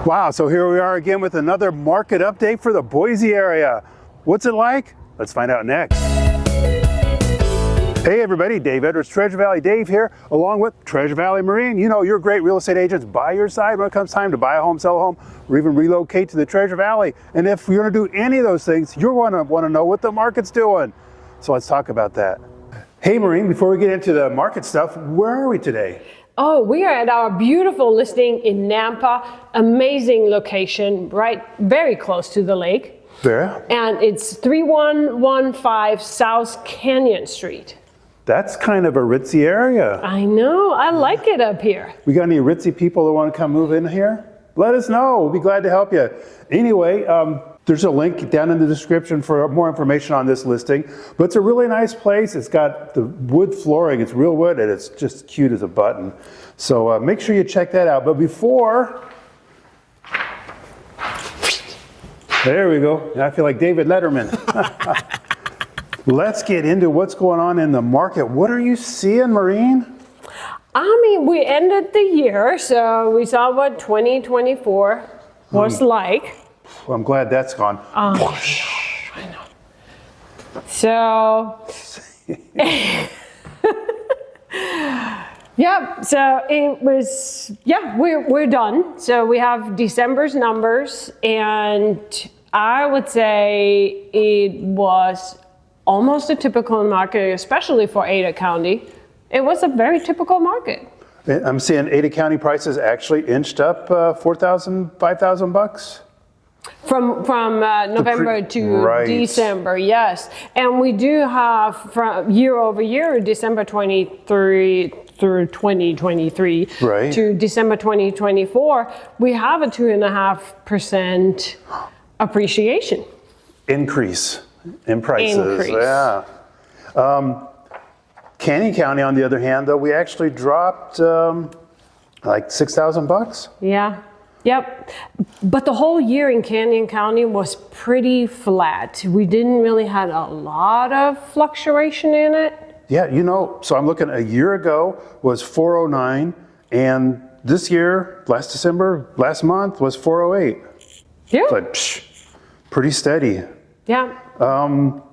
Wow, so here we are again with another market update for the Boise area. What's it like? Let's find out next. Hey everybody, Dave Edwards, Treasure Valley Dave here, along with Treasure Valley Marine. You know, your great real estate agents by your side when it comes time to buy a home, sell a home, or even relocate to the Treasure Valley. And if you're gonna do any of those things, you're gonna wanna know what the market's doing. So let's talk about that. Hey Marine, before we get into the market stuff, where are we today? Oh, we are at our beautiful listing in Nampa. Amazing location, right, very close to the lake. There. And it's 3115 South Canyon Street. That's kind of a ritzy area. I know, I like it up here. We got any ritzy people that want to come move in here? Let us know, we'll be glad to help you. Anyway, there's a link down in the description for more information on this listing. But it's a really nice place. It's got the wood flooring, it's real wood, and it's just cute as a button. So make sure you check that out. But before, there we go. I feel like David Letterman. Let's get into what's going on in the market. What are you seeing, Marine? I mean, we ended the year, so we saw what 2024 was like. Well, I'm glad that's gone. I know. So, yeah, so it was, yeah, we're done. So we have December's numbers, and I would say it was almost a typical market, especially for Ada County. It was a very typical market. I'm seeing Ada County prices actually inched up $4,000, $5,000. From November to December, yes. And we do have from year over year, December 23 through 2023 to December 2024, we have a 2.5% appreciation. Increase in prices, yeah. Canyon County, on the other hand, though, we actually dropped like $6,000. Yeah. Yep, but the whole year in Canyon County was pretty flat. We didn't really have a lot of fluctuation in it. Yeah, you know, so I'm looking, a year ago was 409, and this year, last December, last month was 408. Yeah. But pretty steady. Yeah.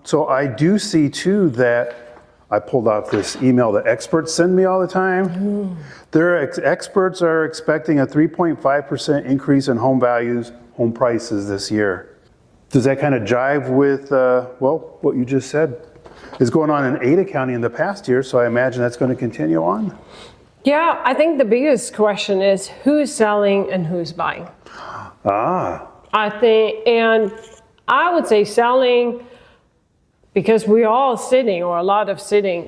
So I do see too that I pulled out this email that experts send me all the time. Their experts are expecting a 3.5% increase in home values, home prices this year. Does that kind of jive with, well, what you just said is going on in Ada County in the past year, so I imagine that's going to continue on? Yeah, I think the biggest question is who's selling and who's buying. I think, and I would say selling, because we're all sitting, or a lot of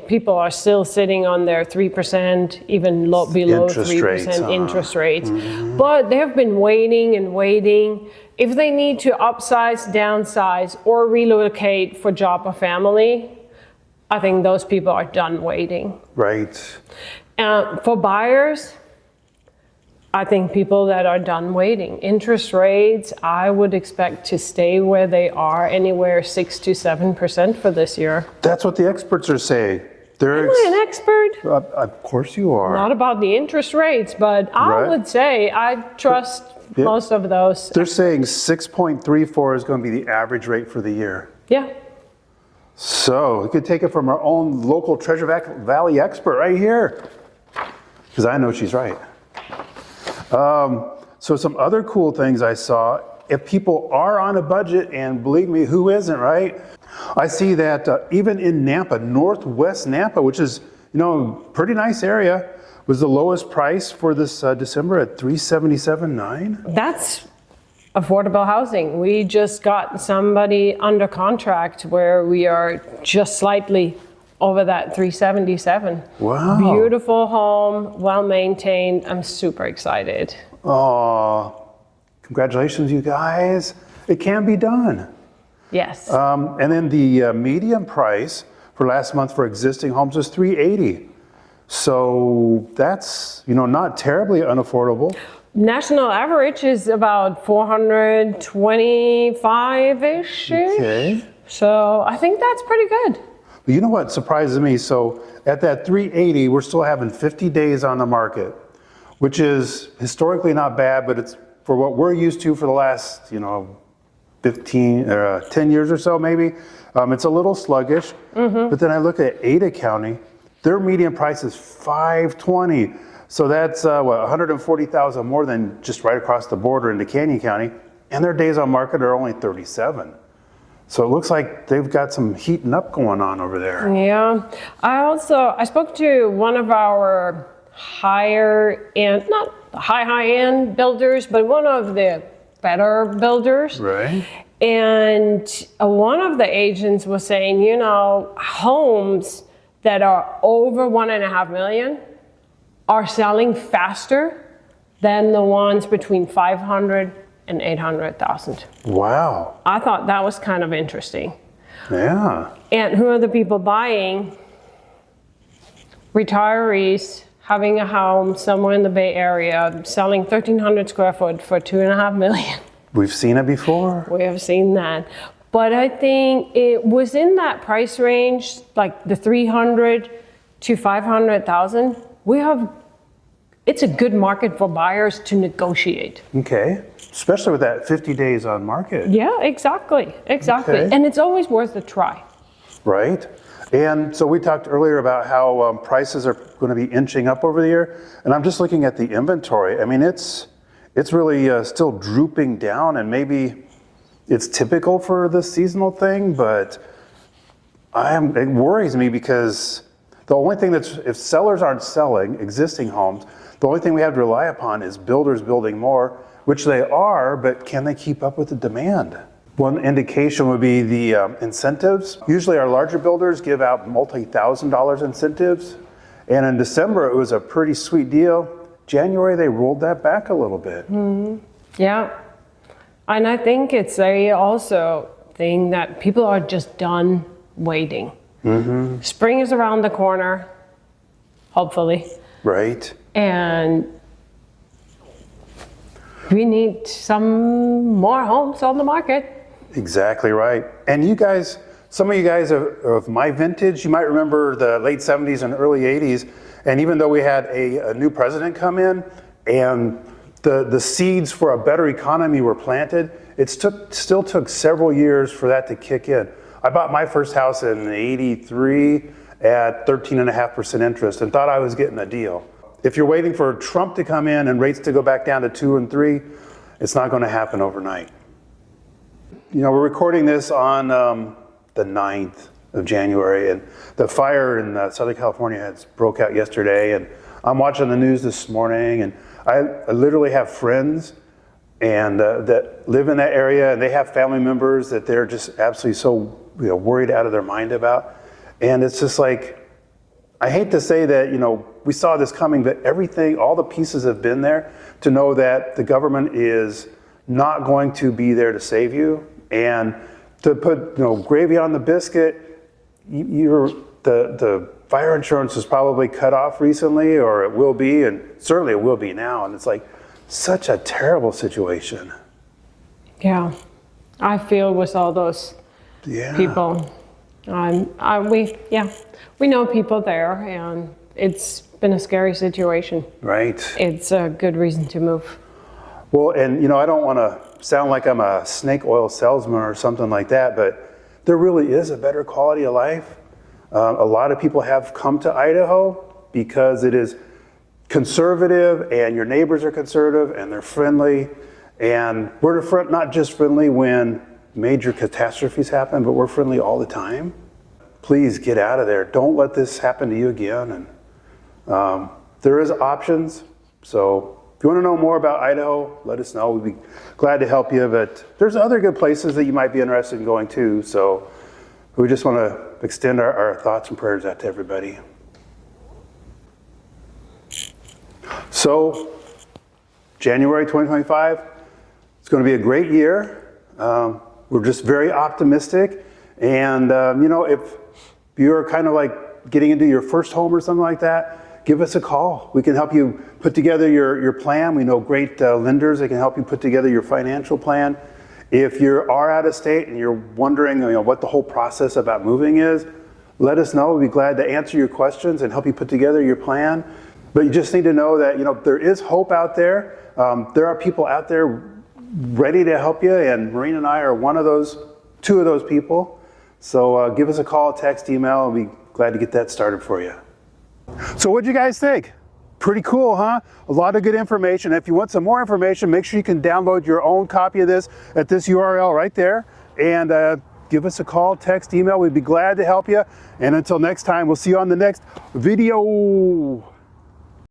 people are still sitting on their 3%, even below 3% interest rates. But they've been waiting and waiting. If they need to upsize, downsize, or relocate for job or family, I think those people are done waiting. Right. For buyers, I think people that are done waiting. Interest rates, I would expect to stay where they are, anywhere 6 to 7% for this year. That's what the experts are saying. Am I an expert? Of course you are. Not about the interest rates, but I would say I trust most of those. They're saying 6.34 is going to be the average rate for the year. Yeah. So we could take it from our own local Treasure Valley expert right here, because I know she's right. So some other cool things I saw, if people are on a budget, and believe me, who isn't, right? I see that even in Nampa, northwest Nampa, which is, you know, pretty nice area, was the lowest price for this December at $377,900. That's affordable housing. We just got somebody under contract where we are just slightly over that 377. Wow. Beautiful home, well maintained. I'm super excited. Oh, congratulations, you guys. It can be done. Yes. And then the median price for last month for existing homes was $380. So that's, you know, not terribly unaffordable. National average is about 425-ish. Okay. So I think that's pretty good. But you know what surprises me? So at that 380, we're still having 50 days on the market, which is historically not bad, but it's for what we're used to for the last, 10 years or so maybe, it's a little sluggish. But then I look at Ada County, their median price is $520. So that's $140,000 more than just right across the border into Canyon County. And their days on market are only 37. So it looks like they've got some heating up going on over there. Yeah. I spoke to one of our higher end, not high end builders, but one of the better builders. Right. And one of the agents was saying, homes that are over 1.5 million are selling faster than the ones between 500 and 800,000. Wow. I thought that was kind of interesting. Yeah. And who are the people buying? Retirees having a home somewhere in the Bay Area, selling 1,300 square foot for 2.5 million. We've seen it before. We have seen that. But I think it was in that price range, like the 300 to 500,000. It's a good market for buyers to negotiate. Okay. Especially with that 50 days on market. Yeah, exactly. Okay. And it's always worth a try. Right. And so we talked earlier about how prices are going to be inching up over the year. And I'm just looking at the inventory. I mean, it's really still drooping down, and maybe it's typical for the seasonal thing, but it worries me because the only thing if sellers aren't selling existing homes, the only thing we have to rely upon is builders building more, which they are, but can they keep up with the demand? One indication would be the incentives. Usually our larger builders give out multi-$1,000 incentives, and in December it was a pretty sweet deal. January they rolled that back a little bit. Mm-hmm. Yeah, and I think it's a also thing that people are just done waiting. Mm-hmm. Spring is around the corner, hopefully. Right. And we need some more homes on the market. Exactly right. And you guys, some of you guys are of my vintage. You might remember the late 70s and early 80s. And even though we had a new president come in and the seeds for a better economy were planted, it still took several years for that to kick in. I bought my first house in '83 at 13.5% interest and thought I was getting a deal. If you're waiting for Trump to come in and rates to go back down to 2 and 3, it's not going to happen overnight. We're recording this on the 9th of January, and the fire in Southern California broke out yesterday, and I'm watching the news this morning, and I literally have friends and that live in that area, and they have family members that they're just absolutely so worried out of their mind about. And it's just like, I hate to say that we saw this coming, but all the pieces have been there to know that the government is not going to be there to save you, and to put gravy on the biscuit. The fire insurance was probably cut off recently, or it will be, and certainly it will be now. And it's like such a terrible situation. Yeah, I feel with all those people. We know people there, and it's been a scary situation. Right. It's a good reason to move. Well, and I don't want to sound like I'm a snake oil salesman or something like that, but there really is a better quality of life. A lot of people have come to Idaho because it is conservative, and your neighbors are conservative, and they're friendly. And we're not just friendly when major catastrophes happen, but we're friendly all the time. Please get out of there. Don't let this happen to you again. And there is options. So if you want to know more about Idaho, let us know. We'd be glad to help you. But there's other good places that you might be interested in going to. So we just want to extend our thoughts and prayers out to everybody. So January 2025, it's going to be a great year. We're just very optimistic. And, if you're kind of like getting into your first home or something like that, give us a call. We can help you put together your plan. We know great lenders that can help you put together your financial plan. If you are out of state and you're wondering what the whole process about moving is, let us know. We'd be glad to answer your questions and help you put together your plan. But you just need to know that, there is hope out there. There are people out there ready to help you, and Maureen and I are two of those people. So give us a call, text, email, and we'll be glad to get that started for you. So what'd you guys think? Pretty cool, huh? A lot of good information. If you want some more information, make sure you can download your own copy of this at this URL right there. And give us a call, text, email. We'd be glad to help you. And until next time, we'll see you on the next video.